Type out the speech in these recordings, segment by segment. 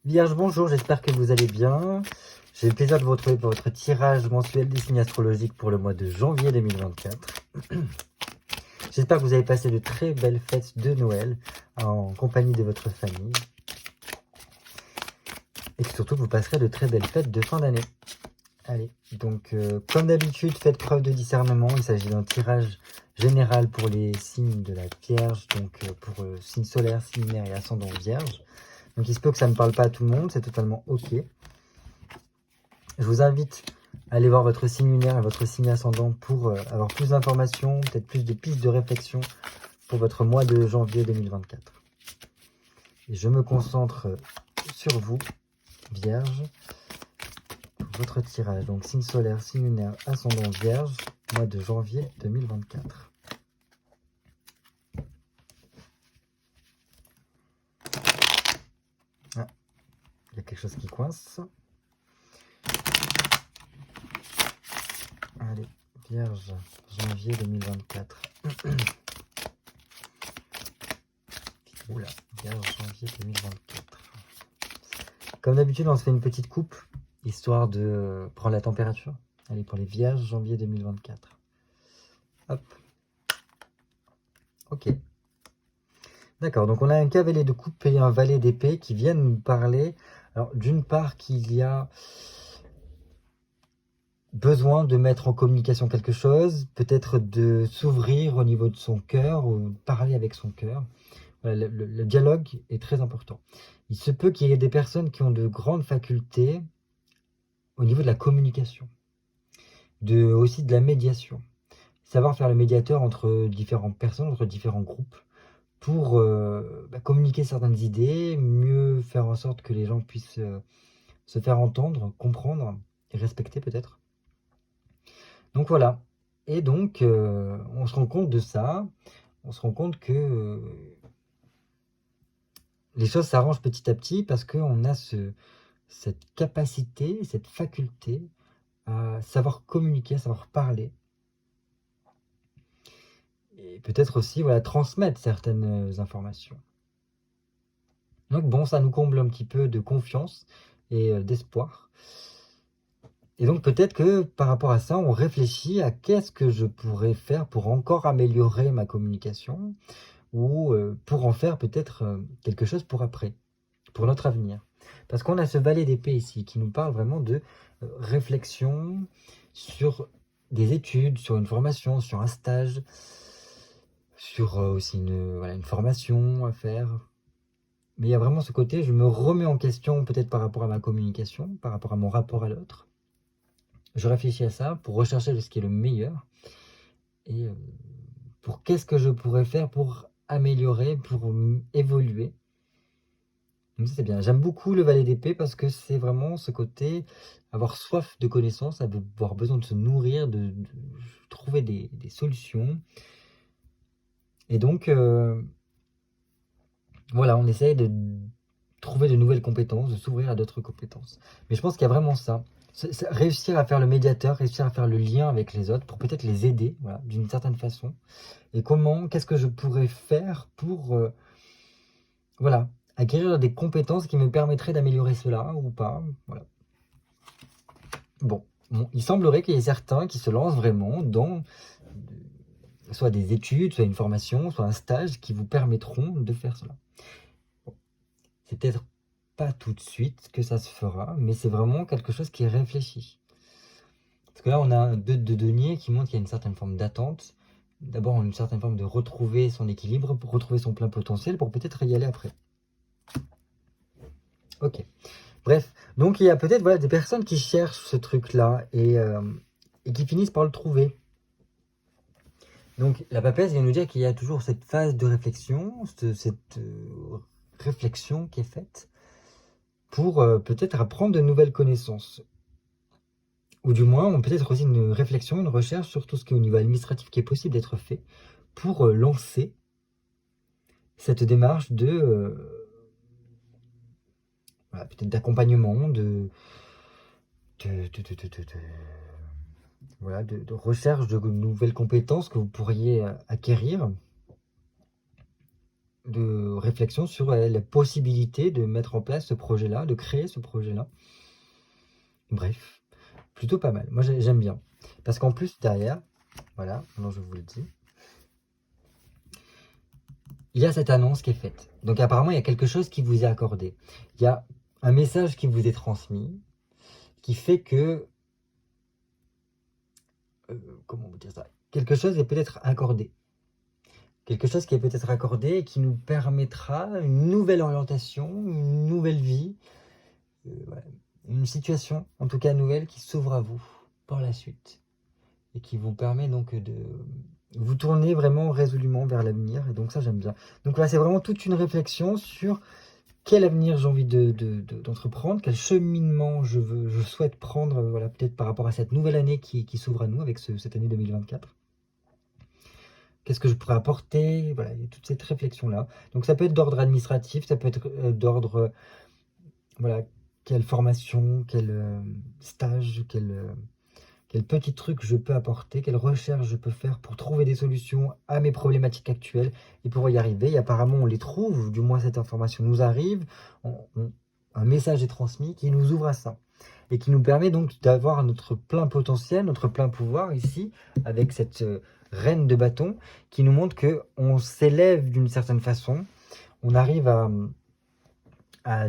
Vierge, bonjour, j'espère que vous allez bien. J'ai le plaisir de vous retrouver pour votre tirage mensuel des signes astrologiques pour le mois de janvier 2024. J'espère que vous avez passé de très belles fêtes de Noël en compagnie de votre famille. Et que surtout vous passerez de très belles fêtes de fin d'année. Allez, donc comme d'habitude, faites preuve de discernement. Il s'agit d'un tirage général pour les signes de la Vierge, donc pour signe solaire, signe lunaire et ascendant Vierge. Donc il se peut que ça ne parle pas à tout le monde, c'est totalement ok. Je vous invite à aller voir votre signe lunaire et votre signe ascendant pour avoir plus d'informations, peut-être plus de pistes de réflexion pour votre mois de janvier 2024. Et je me concentre sur vous, Vierge, pour votre tirage. Donc signe solaire, signe lunaire, ascendant Vierge, mois de janvier 2024. Ah, il y a quelque chose qui coince. Allez, Vierge, janvier 2024. Oula, Vierge, janvier 2024. Comme d'habitude, on se fait une petite coupe, histoire de prendre la température. Allez, pour les Vierges, janvier 2024. Hop. Ok. D'accord, donc on a un cavalier de coupe et un valet d'épée qui viennent nous parler. Alors, d'une part, qu'il y a besoin de mettre en communication quelque chose, peut-être de s'ouvrir au niveau de son cœur ou parler avec son cœur. Voilà, le dialogue est très important. Il se peut qu'il y ait des personnes qui ont de grandes facultés au niveau de la communication, aussi de la médiation. Savoir faire le médiateur entre différentes personnes, entre différents groupes, pour communiquer certaines idées, mieux faire en sorte que les gens puissent se faire entendre, comprendre et respecter peut-être. Donc voilà. Et donc, on se rend compte de ça, on se rend compte que les choses s'arrangent petit à petit parce qu'on a cette capacité, cette faculté à savoir communiquer, à savoir parler. Et peut-être aussi voilà, transmettre certaines informations. Donc bon, ça nous comble un petit peu de confiance et d'espoir. Et donc peut-être que par rapport à ça, on réfléchit à qu'est-ce que je pourrais faire pour encore améliorer ma communication ou pour en faire peut-être quelque chose pour après, pour notre avenir. Parce qu'on a ce valet d'épée ici qui nous parle vraiment de réflexion sur des études, sur une formation, sur un stage, sur aussi une formation à faire. Mais il y a vraiment ce côté, je me remets en question peut-être par rapport à ma communication, par rapport à mon rapport à l'autre. Je réfléchis à ça pour rechercher ce qui est le meilleur et pour qu'est-ce que je pourrais faire pour améliorer, pour évoluer. Donc ça, c'est bien. J'aime beaucoup le valet d'épée parce que c'est vraiment ce côté, avoir soif de connaissances, avoir besoin de se nourrir, de trouver des solutions. Et donc, voilà, on essaye de trouver de nouvelles compétences, de s'ouvrir à d'autres compétences. Mais je pense qu'il y a vraiment ça. Réussir à faire le médiateur, réussir à faire le lien avec les autres pour peut-être les aider, voilà, d'une certaine façon. Et qu'est-ce que je pourrais faire pour voilà, acquérir des compétences qui me permettraient d'améliorer cela ou pas. Voilà. Bon, il semblerait qu'il y ait certains qui se lancent vraiment dans soit des études, soit une formation, soit un stage qui vous permettront de faire cela. Bon, c'est peut-être pas tout de suite que ça se fera, mais c'est vraiment quelque chose qui est réfléchi. Parce que là, on a un 2 de denier qui montre qu'il y a une certaine forme d'attente. D'abord, une certaine forme de retrouver son équilibre, pour retrouver son plein potentiel, pour peut-être y aller après. Ok. Bref, donc il y a peut-être voilà, des personnes qui cherchent ce truc-là et qui finissent par le trouver. Donc la papesse vient nous dire qu'il y a toujours cette phase de réflexion, cette réflexion qui est faite pour peut-être apprendre de nouvelles connaissances. Ou du moins, peut-être aussi une réflexion, une recherche sur tout ce qui est au niveau administratif qui est possible d'être fait pour lancer cette démarche de voilà, peut-être d'accompagnement, voilà, de recherche de nouvelles compétences que vous pourriez acquérir. de réflexion sur la possibilité de mettre en place ce projet-là, de créer ce projet-là. Bref, plutôt pas mal. Moi, j'aime bien. Parce qu'en plus, derrière, voilà, maintenant je vous le dis, il y a cette annonce qui est faite. Donc apparemment, il y a quelque chose qui vous est accordé. Il y a un message qui vous est transmis, qui fait que, comment vous dire ça, quelque chose est peut-être accordé. Quelque chose qui est peut-être accordé et qui nous permettra une nouvelle orientation, une nouvelle vie, voilà, une situation, en tout cas nouvelle, qui s'ouvre à vous par la suite. Et qui vous permet donc de vous tourner vraiment résolument vers l'avenir. Et donc ça, j'aime bien. Donc là, c'est vraiment toute une réflexion sur quel avenir j'ai envie d'entreprendre, quel cheminement je souhaite prendre, voilà, peut-être par rapport à cette nouvelle année qui s'ouvre à nous avec cette année 2024. Qu'est-ce que je pourrais apporter? Voilà, il y a toute cette réflexion-là. Donc ça peut être d'ordre administratif, ça peut être d'ordre, voilà, quelle formation, quel stage, quel petit truc je peux apporter, quelle recherche je peux faire pour trouver des solutions à mes problématiques actuelles et pour y arriver. Et apparemment, on les trouve, du moins cette information nous arrive, un message est transmis qui nous ouvre à ça et qui nous permet donc d'avoir notre plein potentiel, notre plein pouvoir ici, avec cette reine de bâton qui nous montre qu'on s'élève d'une certaine façon, on arrive à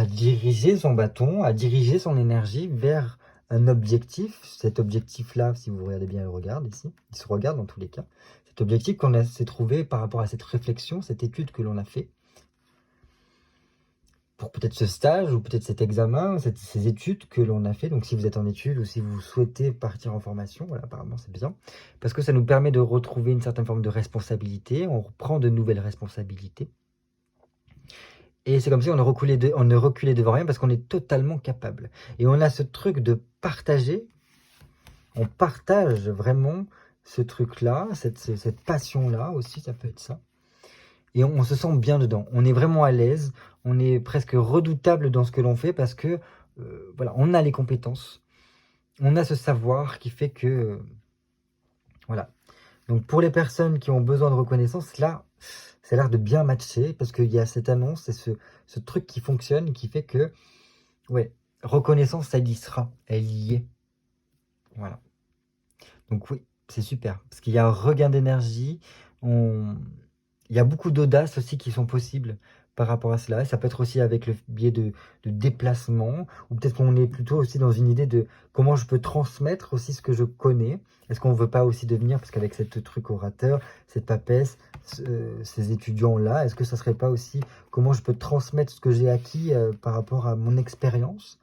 diriger son bâton, à diriger son énergie vers un objectif. Cet objectif-là, si vous regardez bien, il se regarde dans tous les cas. Cet objectif qu'on s'est trouvé par rapport à cette réflexion, cette étude que l'on a fait, pour peut-être ce stage ou peut-être cet examen, ces études que l'on a fait. Donc si vous êtes en études ou si vous souhaitez partir en formation, voilà, apparemment c'est bien, parce que ça nous permet de retrouver une certaine forme de responsabilité, on reprend de nouvelles responsabilités. Et c'est comme si on ne reculait devant rien parce qu'on est totalement capable. Et on a ce truc de partager, on partage vraiment ce truc-là, cette passion-là aussi, ça peut être ça. Et on se sent bien dedans, on est vraiment à l'aise, on est presque redoutable dans ce que l'on fait parce que, voilà, on a les compétences, on a ce savoir qui fait que, voilà. Donc pour les personnes qui ont besoin de reconnaissance, là, ça a l'air de bien matcher parce qu'il y a cette annonce et ce truc qui fonctionne, qui fait que, ouais, reconnaissance, elle y sera, elle y est. Voilà. Donc oui, c'est super parce qu'il y a un regain d'énergie, il y a beaucoup d'audace aussi qui sont possibles par rapport à cela. Ça peut être aussi avec le biais de déplacement, ou peut-être qu'on est plutôt aussi dans une idée de comment je peux transmettre aussi ce que je connais. Est-ce qu'on ne veut pas aussi devenir, parce qu'avec cette truc orateur, cette papesse, ces étudiants-là, est-ce que ça ne serait pas aussi comment je peux transmettre ce que j'ai acquis par rapport à mon expérience?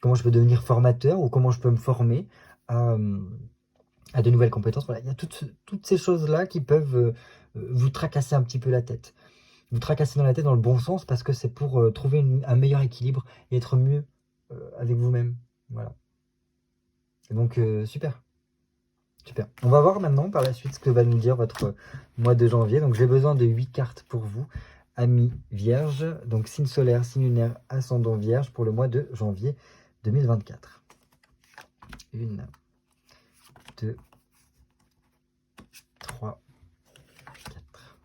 Comment je peux devenir formateur ou comment je peux me former à de nouvelles compétences? Voilà, il y a toutes ces choses-là qui peuvent vous tracasser un petit peu la tête. Vous tracasser dans la tête dans le bon sens parce que c'est pour trouver un meilleur équilibre et être mieux avec vous-même. Voilà. Et donc, super. Super. On va voir maintenant par la suite ce que va nous dire votre mois de janvier. Donc, j'ai besoin de 8 cartes pour vous, amis vierges. Donc, signe solaire, signe lunaire, ascendant vierge pour le mois de janvier 2024. 1, 2, 3, 4,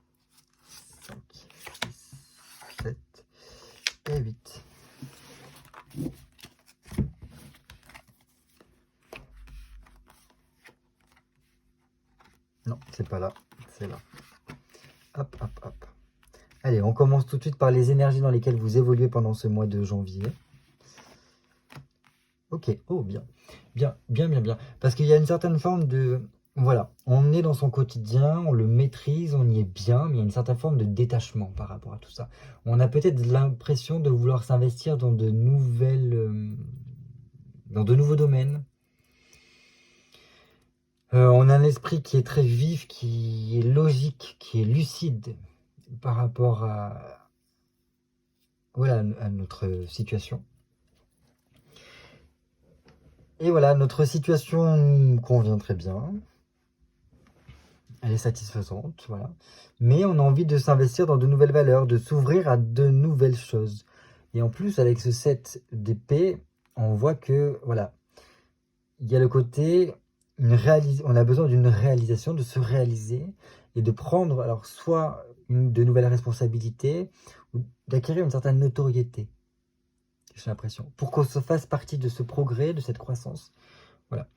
5, 6, 7 et 8. Non, c'est pas là, c'est là. Hop, hop, hop. Allez, on commence tout de suite par les énergies dans lesquelles vous évoluez pendant ce mois de janvier. Ok, oh bien, bien, bien, bien, bien. Parce qu'il y a une certaine forme de... Voilà, on est dans son quotidien, on le maîtrise, on y est bien, mais il y a une certaine forme de détachement par rapport à tout ça. On a peut-être l'impression de vouloir s'investir dans de nouvelles... dans de nouveaux domaines. On a un esprit qui est très vif, qui est logique, qui est lucide par rapport à, voilà, à notre situation. Et voilà, notre situation nous convient très bien. Elle est satisfaisante, voilà. Mais on a envie de s'investir dans de nouvelles valeurs, de s'ouvrir à de nouvelles choses. Et en plus, avec ce 7 d'épée, on voit que, voilà, il y a le côté, on a besoin d'une réalisation, de se réaliser et de prendre, alors soit de nouvelles responsabilités, ou d'acquérir une certaine notoriété, j'ai l'impression, pour qu'on se fasse partie de ce progrès, de cette croissance. Voilà.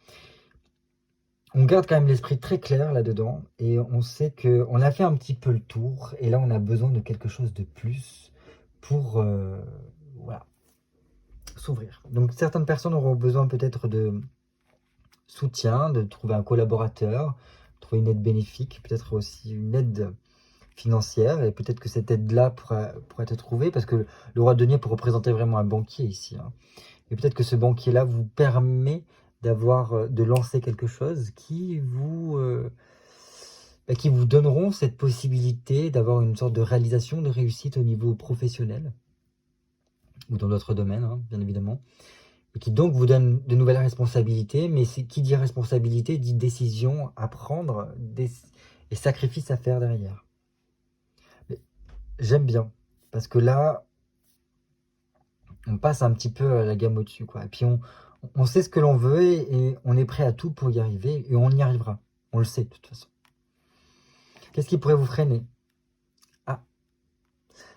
On garde quand même l'esprit très clair là-dedans, et on sait qu'on a fait un petit peu le tour, et là on a besoin de quelque chose de plus pour voilà, s'ouvrir. Donc certaines personnes auront besoin peut-être de soutien, de trouver un collaborateur, trouver une aide bénéfique, peut-être aussi une aide financière, et peut-être que cette aide-là pourra être trouvée, parce que le roi de denier peut représenter vraiment un banquier ici, hein. Et peut-être que ce banquier-là vous permet de lancer quelque chose qui vous donneront cette possibilité d'avoir une sorte de réalisation, de réussite au niveau professionnel, ou dans d'autres domaines, hein, bien évidemment, et qui donc vous donne de nouvelles responsabilités, mais qui dit responsabilité dit décision à prendre et sacrifice à faire derrière. Mais j'aime bien, parce que là, on passe un petit peu à la gamme au-dessus, quoi. Et puis on sait ce que l'on veut, et on est prêt à tout pour y arriver, et on y arrivera. On le sait de toute façon. Qu'est-ce qui pourrait vous freiner? Ah,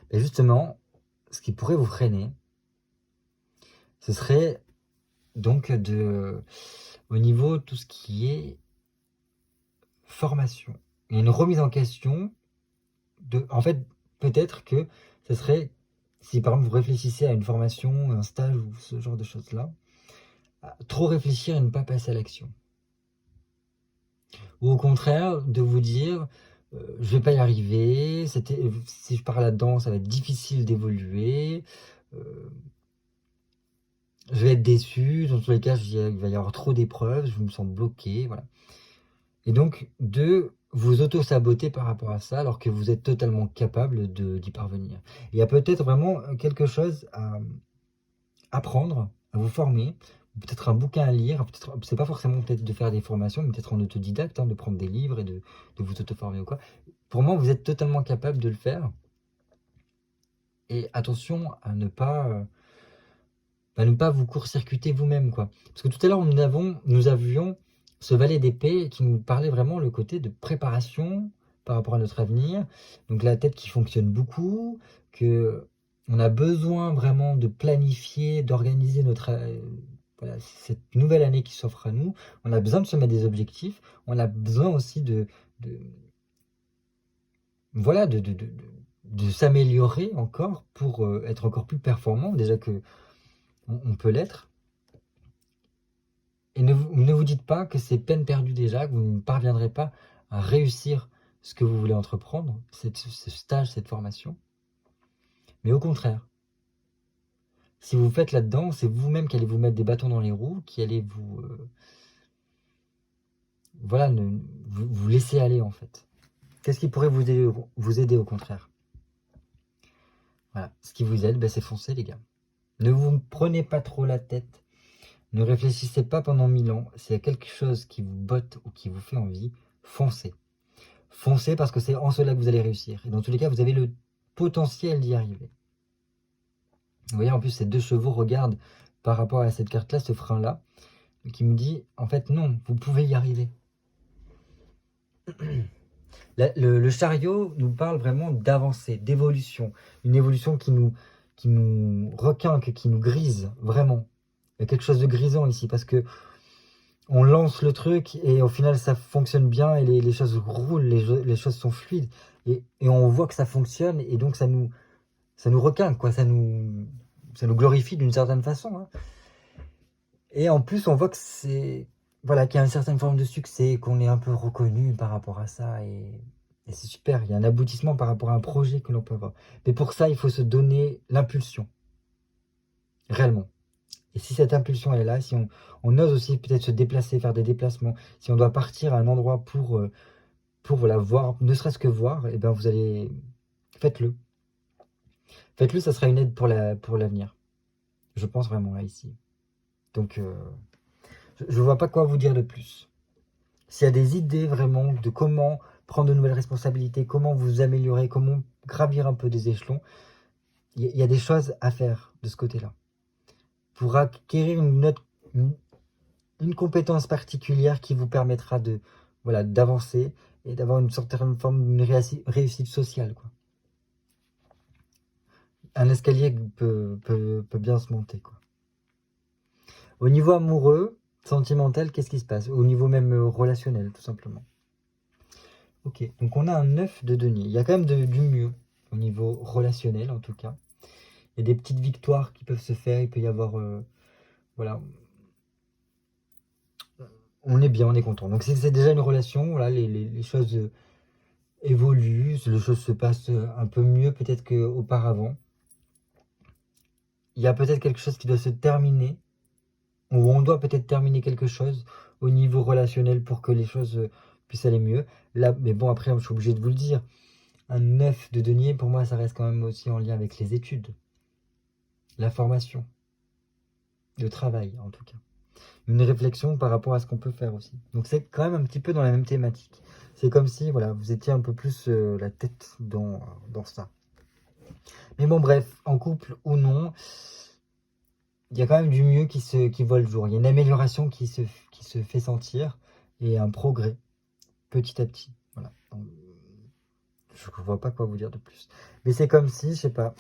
et justement, ce qui pourrait vous freiner, ce serait donc au niveau de tout ce qui est formation. Il y a une remise en question en fait, peut-être que ce serait, si par exemple vous réfléchissez à une formation, un stage ou ce genre de choses-là, trop réfléchir et ne pas passer à l'action. Ou au contraire, de vous dire, je vais pas y arriver, si je pars là-dedans, ça va être difficile d'évoluer, je vais être déçu, dans tous les cas, il va y avoir trop d'épreuves, je me sens bloqué, voilà. Et donc, de vous auto-saboter par rapport à ça, alors que vous êtes totalement capable d'y parvenir. Il y a peut-être vraiment quelque chose à apprendre, à vous former, peut-être un bouquin à lire, c'est pas forcément peut-être de faire des formations, mais peut-être en autodidacte, hein, de prendre des livres et de vous auto-former ou quoi. Pour moi, vous êtes totalement capable de le faire. Et attention à ne pas vous court-circuiter vous-même, quoi. Parce que tout à l'heure, nous avions ce valet d'épée qui nous parlait vraiment le côté de préparation par rapport à notre avenir. Donc la tête qui fonctionne beaucoup, que on a besoin vraiment de planifier, d'organiser voilà, cette nouvelle année qui s'offre à nous. On a besoin de se mettre des objectifs. On a besoin aussi voilà, de s'améliorer encore pour être encore plus performant. Déjà que on peut l'être. Et ne vous dites pas que c'est peine perdue déjà, que vous ne parviendrez pas à réussir ce que vous voulez entreprendre, ce stage, cette formation. Mais au contraire, si vous faites là-dedans, c'est vous-même qui allez vous mettre des bâtons dans les roues, qui allez voilà, vous laisser aller en fait. Qu'est-ce qui pourrait vous aider au contraire? Voilà, ce qui vous aide, c'est foncer les gars. Ne vous prenez pas trop la tête. Ne réfléchissez pas pendant 1000 ans. S'il y a quelque chose qui vous botte ou qui vous fait envie, foncez. Foncez parce que c'est en cela que vous allez réussir. Et dans tous les cas, vous avez le potentiel d'y arriver. Vous voyez, en plus, ces deux chevaux regardent par rapport à cette carte-là, ce frein-là, qui me dit, en fait, non, vous pouvez y arriver. Le chariot nous parle vraiment d'avancée, d'évolution. Une évolution qui nous requinque, qui nous grise, vraiment. Il y a quelque chose de grisant ici, parce que on lance le truc et au final ça fonctionne bien et les choses roulent, les choses sont fluides et on voit que ça fonctionne et donc ça nous requinque, quoi, ça nous glorifie d'une certaine façon, hein. Et en plus on voit que voilà, qu'il y a une certaine forme de succès, qu'on est un peu reconnu par rapport à ça et c'est super, il y a un aboutissement par rapport à un projet que l'on peut avoir. Mais pour ça il faut se donner l'impulsion, réellement. Et si cette impulsion est là, si on ose aussi peut-être se déplacer, faire des déplacements, si on doit partir à un endroit pour voilà, voir, ne serait-ce que voir, et ben faites-le. Faites-le, ça sera une aide pour l'avenir. Je pense vraiment là, ici. Donc, je ne vois pas quoi vous dire de plus. S'il y a des idées vraiment de comment prendre de nouvelles responsabilités, comment vous améliorer, comment gravir un peu des échelons, il y a des choses à faire de ce côté-là. Pour acquérir une compétence particulière qui vous permettra voilà, d'avancer et d'avoir une certaine forme de réussite sociale, quoi. Un escalier peut bien se monter, quoi. Au niveau amoureux, sentimental, qu'est-ce qui se passe? Au niveau même relationnel, tout simplement. Ok, donc on a un 9 de denier. Il y a quand même du mieux au niveau relationnel, en tout cas. Il y a des petites victoires qui peuvent se faire. Il peut y avoir... voilà. On est bien, on est content. Donc c'est déjà une relation. Voilà, les choses évoluent. Les choses se passent un peu mieux peut-être qu'auparavant. Il y a peut-être quelque chose qui doit se terminer. Ou on doit peut-être terminer quelque chose au niveau relationnel pour que les choses puissent aller mieux. Là, mais bon, après, je suis obligé de vous le dire. Un 9 de denier, pour moi, ça reste quand même aussi en lien avec les études. La formation. Le travail, en tout cas. Une réflexion par rapport à ce qu'on peut faire aussi. Donc c'est quand même un petit peu dans la même thématique. C'est comme si voilà, vous étiez un peu plus la tête dans ça. Mais bon, bref, en couple ou non, il y a quand même du mieux qui voit le jour. Il y a une amélioration qui se fait sentir et un progrès petit à petit. Voilà. Donc, je ne vois pas quoi vous dire de plus. Mais c'est comme si, je sais pas,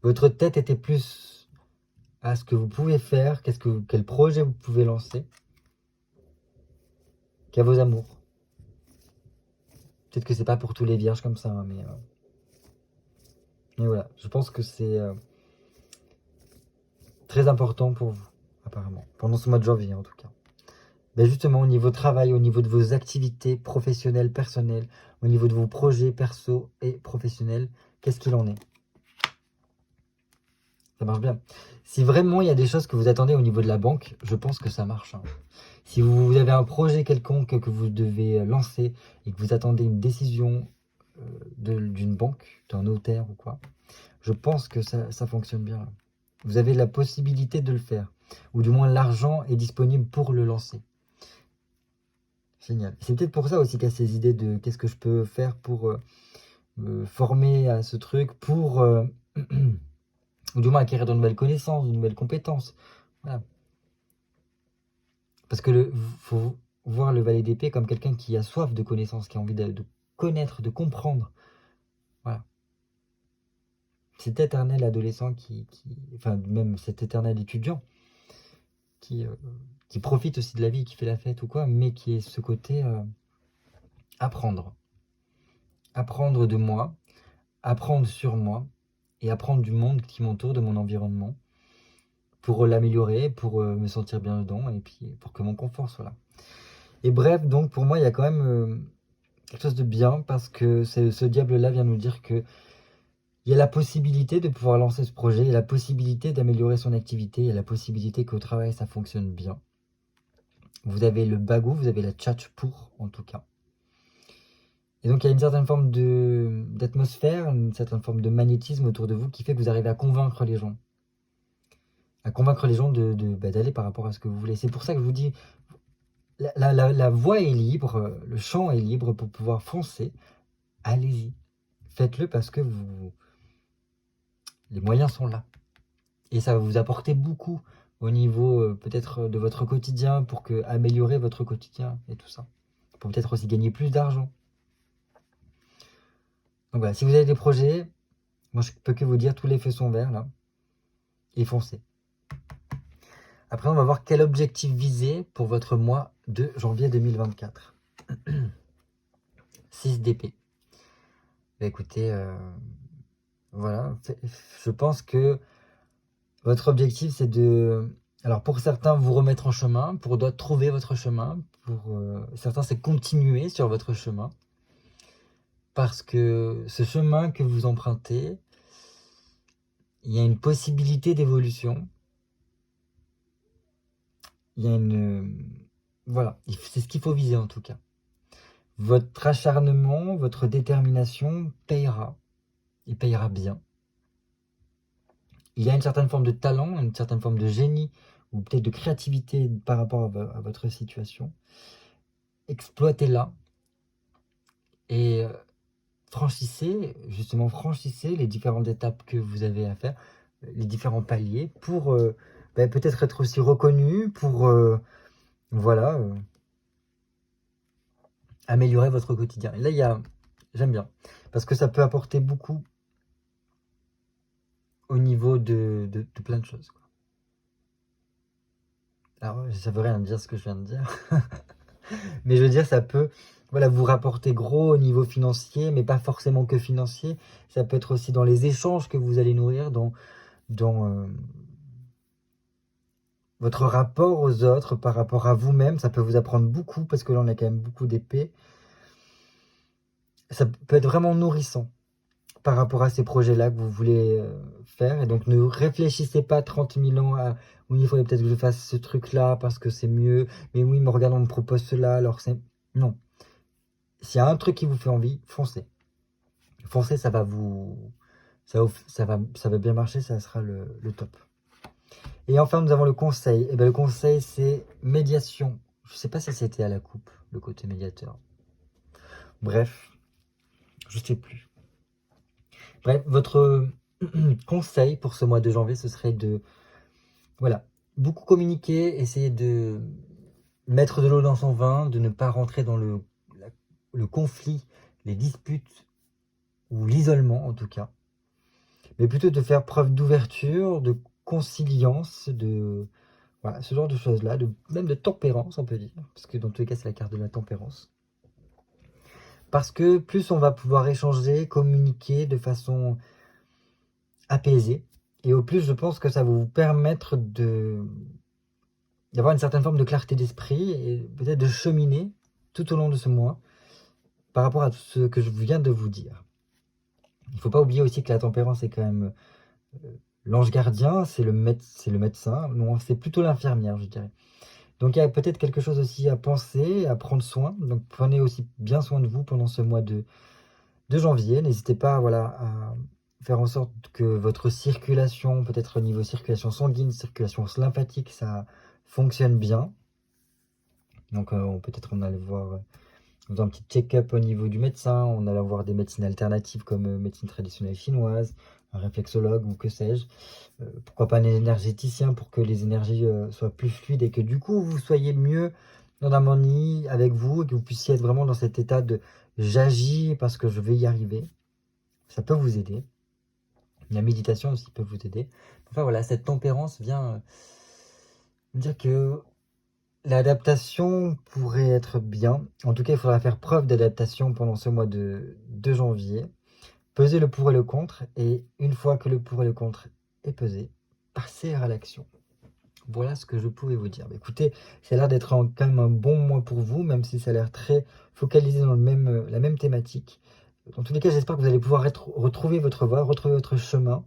votre tête était plus à ce que vous pouvez faire, quel projet vous pouvez lancer, qu'à vos amours. Peut-être que c'est pas pour tous les vierges comme ça, hein, mais voilà. Je pense que c'est très important pour vous, apparemment. Pendant ce mois de janvier, en tout cas. Mais justement, au niveau travail, au niveau de vos activités professionnelles, personnelles, au niveau de vos projets perso et professionnels, qu'est-ce qu'il en est? Ça marche bien. Si vraiment il y a des choses que vous attendez au niveau de la banque, je pense que ça marche, hein. Si vous avez un projet quelconque que vous devez lancer et que vous attendez une décision d'une banque, d'un notaire ou quoi, je pense que ça fonctionne bien. Vous avez la possibilité de le faire. Ou du moins l'argent est disponible pour le lancer. Génial. C'est peut-être pour ça aussi qu'il y a ces idées de qu'est-ce que je peux faire pour me former à ce truc, pour ou du moins acquérir de nouvelles connaissances, de nouvelles compétences. Voilà. Parce que faut voir le valet d'épée comme quelqu'un qui a soif de connaissances, qui a envie de connaître, de comprendre. Voilà. Cet éternel adolescent enfin même cet éternel étudiant qui profite aussi de la vie, qui fait la fête ou quoi, mais qui est ce côté apprendre. Apprendre de moi, apprendre sur moi, et apprendre du monde qui m'entoure, de mon environnement, pour l'améliorer, pour me sentir bien dedans, et puis pour que mon confort soit là. Et bref, donc pour moi, il y a quand même quelque chose de bien, parce que ce diable-là vient nous dire que il y a la possibilité de pouvoir lancer ce projet, il y a la possibilité d'améliorer son activité, il y a la possibilité qu'au travail, ça fonctionne bien. Vous avez le bagou, vous avez la tchatch pour, en tout cas. Et donc, il y a une certaine forme d'atmosphère, une certaine forme de magnétisme autour de vous qui fait que vous arrivez à convaincre les gens. À convaincre les gens d'aller par rapport à ce que vous voulez. C'est pour ça que je vous dis, la voie est libre, le champ est libre pour pouvoir foncer. Allez-y. Faites-le parce que les moyens sont là. Et ça va vous apporter beaucoup au niveau peut-être de votre quotidien pour améliorer votre quotidien et tout ça. Pour peut-être aussi gagner plus d'argent. Donc voilà, si vous avez des projets, moi je peux que vous dire tous les feux sont verts là. Et foncez. Après on va voir quel objectif viser pour votre mois de janvier 2024. 6 d'épée. Bah écoutez, voilà, je pense que votre objectif c'est de... Alors pour certains vous remettre en chemin, pour d'autres trouver votre chemin, pour certains c'est continuer sur votre chemin. Parce que ce chemin que vous empruntez, il y a une possibilité d'évolution. Il y a voilà, c'est ce qu'il faut viser en tout cas. Votre acharnement, votre détermination payera. Il payera bien. Il y a une certaine forme de talent, une certaine forme de génie, ou peut-être de créativité par rapport à votre situation. Exploitez-la. Et franchissez les différentes étapes que vous avez à faire, les différents paliers, pour peut-être être aussi reconnu, pour voilà, améliorer votre quotidien. Et là, j'aime bien, parce que ça peut apporter beaucoup au niveau de plein de choses, quoi. Alors, ça veut rien dire ce que je viens de dire, mais je veux dire, ça peut, voilà, vous rapporter gros au niveau financier, mais pas forcément que financier. Ça peut être aussi dans les échanges que vous allez nourrir, dans votre rapport aux autres, par rapport à vous-même. Ça peut vous apprendre beaucoup, parce que là, on a quand même beaucoup d'épées. Ça peut être vraiment nourrissant par rapport à ces projets-là que vous voulez faire. Et donc, ne réfléchissez pas 30 000 ans à oui, il faudrait peut-être que je fasse ce truc-là parce que c'est mieux. Mais oui, mais regarde, on me propose cela, alors c'est. Non. S'il y a un truc qui vous fait envie, foncez. Foncez, ça va vous. Ça va bien marcher, ça sera le top. Et enfin, nous avons le conseil. Et bien, le conseil, c'est médiation. Je ne sais pas si c'était à la coupe, le côté médiateur. Bref, je ne sais plus. Bref, votre conseil pour ce mois de janvier, ce serait de, voilà, beaucoup communiquer, essayer de mettre de l'eau dans son vin, de ne pas rentrer dans le conflit, les disputes ou l'isolement en tout cas, mais plutôt de faire preuve d'ouverture, de conciliance, de voilà, ce genre de choses-là, même de tempérance, on peut dire, parce que dans tous les cas, c'est la carte de la tempérance. Parce que plus on va pouvoir échanger, communiquer de façon apaisée, et au plus, je pense que ça va vous permettre d'avoir une certaine forme de clarté d'esprit et peut-être de cheminer tout au long de ce mois par rapport à tout ce que je viens de vous dire. Il ne faut pas oublier aussi que la tempérance est quand même l'ange gardien, c'est le médecin, non, c'est plutôt l'infirmière, je dirais. Donc il y a peut-être quelque chose aussi à penser, à prendre soin. Donc prenez aussi bien soin de vous pendant ce mois de janvier. N'hésitez pas, voilà, à faire en sorte que votre circulation, peut-être au niveau circulation sanguine, circulation lymphatique, ça fonctionne bien. Donc peut-être on allait voir, un petit check-up au niveau du médecin, on allait voir des médecines alternatives comme médecine traditionnelle chinoise, un réflexologue ou que sais-je. Pourquoi pas un énergéticien pour que les énergies soient plus fluides et que du coup vous soyez mieux en harmonie avec vous et que vous puissiez être vraiment dans cet état de j'agis parce que je vais y arriver. Ça peut vous aider. La méditation aussi peut vous aider. Enfin voilà, cette tempérance vient dire que l'adaptation pourrait être bien. En tout cas, il faudra faire preuve d'adaptation pendant ce mois de janvier. Peser le pour et le contre. Et une fois que le pour et le contre est pesé, passer à l'action. Voilà ce que je pouvais vous dire. Écoutez, ça a l'air d'être quand même un bon mois pour vous, même si ça a l'air très focalisé dans la même thématique. Dans tous les cas, j'espère que vous allez pouvoir retrouver votre voie, retrouver votre chemin.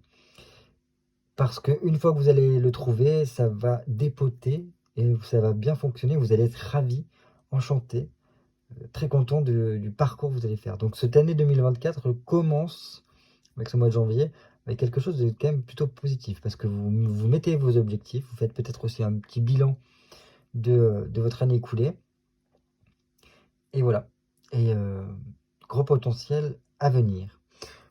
Parce qu'une fois que vous allez le trouver, ça va dépoter et ça va bien fonctionner. Vous allez être ravi, enchanté, très content du parcours que vous allez faire. Donc cette année 2024 commence avec ce mois de janvier avec quelque chose de quand même plutôt positif parce que vous mettez vos objectifs, vous faites peut-être aussi un petit bilan de votre année écoulée. Et voilà. Et gros potentiel à venir.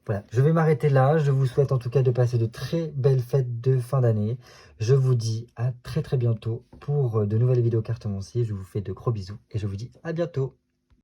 Voilà, je vais m'arrêter là. Je vous souhaite en tout cas de passer de très belles fêtes de fin d'année. Je vous dis à très très bientôt pour de nouvelles vidéos cartomancier. Je vous fais de gros bisous et je vous dis à bientôt.